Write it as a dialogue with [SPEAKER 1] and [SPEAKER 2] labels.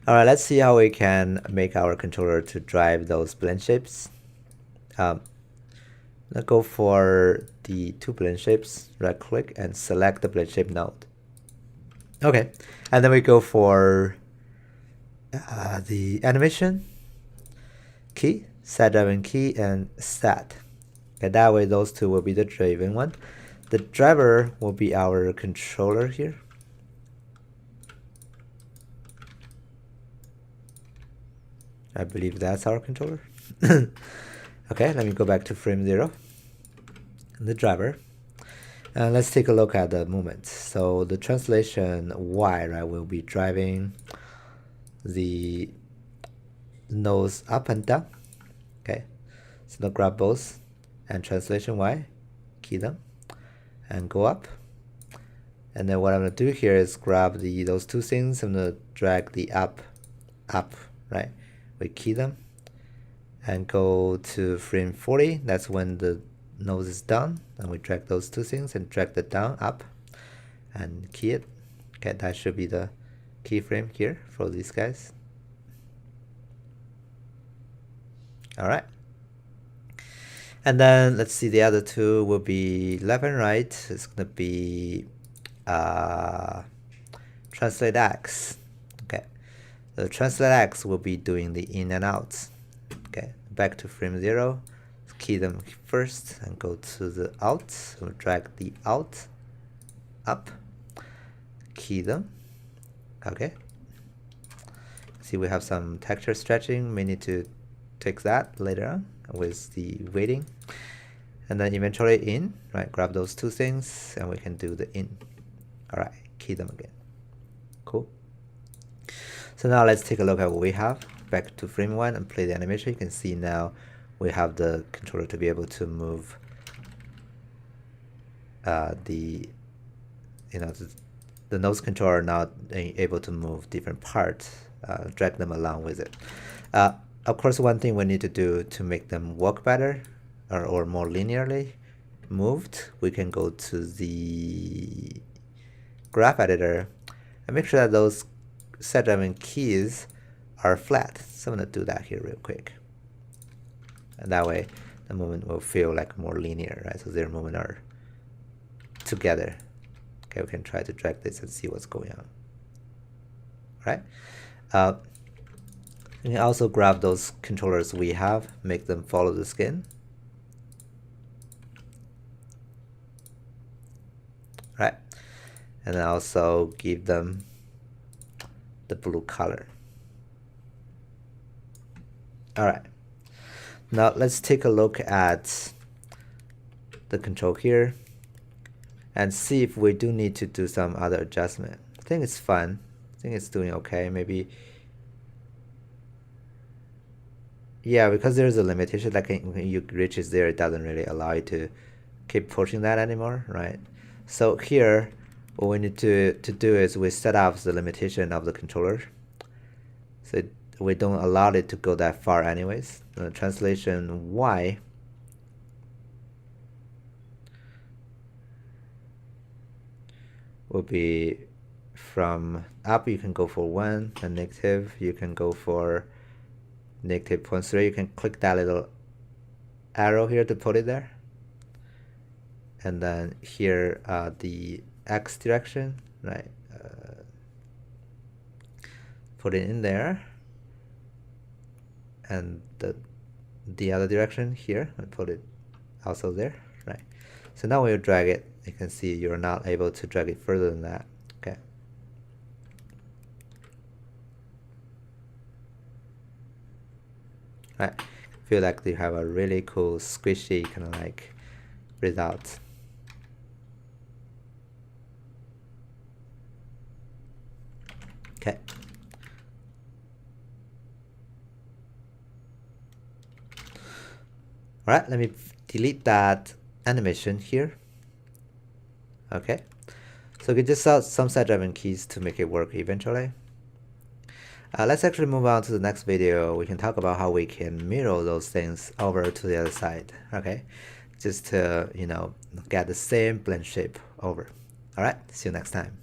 [SPEAKER 1] All right, let's see how we can make our controller to drive those blend shapes. Let's go for the two blend shapes, right click and select the blend shape node. Okay, and then we go for the animation key, set driving key, and set. Okay, that way those two will be the driven one. The driver will be our controller here. I believe that's our controller. Okay, let me go back to frame 0. The driver. And let's take a look at the movement. So the translation Y, right, will be driving the nose up and down. Okay, so now grab both and translation Y, key them, and go up. And then what I'm gonna do here is grab those two things. I'm gonna drag the up, right? We key them and go to frame 40. That's when the nose is done, and we drag those two things and drag the down up and key it. Okay, that should be the keyframe here for these guys. All right, and then let's see, the other two will be left and right. It's gonna be translate X. Okay, the translate X will be doing the in and out. Okay, back to frame 0. Key them first and go to the out. So drag the out up, key them. Okay, see we have some texture stretching. We need to take that later on with the weighting, and then eventually in, right, grab those two things and we can do the in. All right, key them again. Cool. So now let's take a look at what we have. Back to frame 1 and play the animation. You can see now we have the controller to be able to move the nose controller, now able to move different parts, drag them along with it. Of course, one thing we need to do to make them work better or more linearly moved, we can go to the graph editor and make sure that those set driving keys are flat. So I'm gonna do that here real quick. And that way the movement will feel like more linear, right? So their movement are together. Okay, we can try to drag this and see what's going on. Right? You can also grab those controllers we have, make them follow the skin. Right? And then also give them the blue color. All right. Now let's take a look at the control here and see if we do need to do some other adjustment. I think it's fun. I think it's doing okay. Maybe, yeah, because there's a limitation, like when you reaches there, it doesn't really allow you to keep pushing that anymore, right? So here, what we need to do is we set up the limitation of the controller. So we don't allow it to go that far anyways. Translation Y will be from up, you can go for 1, and negative, you can go for negative 0.3. You can click that little arrow here to put it there. And then here, the X direction, right? Put it in there. And the other direction here, I put it also there, right? So now when you drag it, you can see you're not able to drag it further than that. Okay. Right. Feel like you have a really cool squishy kind of like result. Okay. All right, let me delete that animation here. Okay, so we just saw some set driving keys to make it work eventually. Let's actually move on to the next video. We can talk about how we can mirror those things over to the other side. Okay, just to get the same blend shape over. All right, see you next time.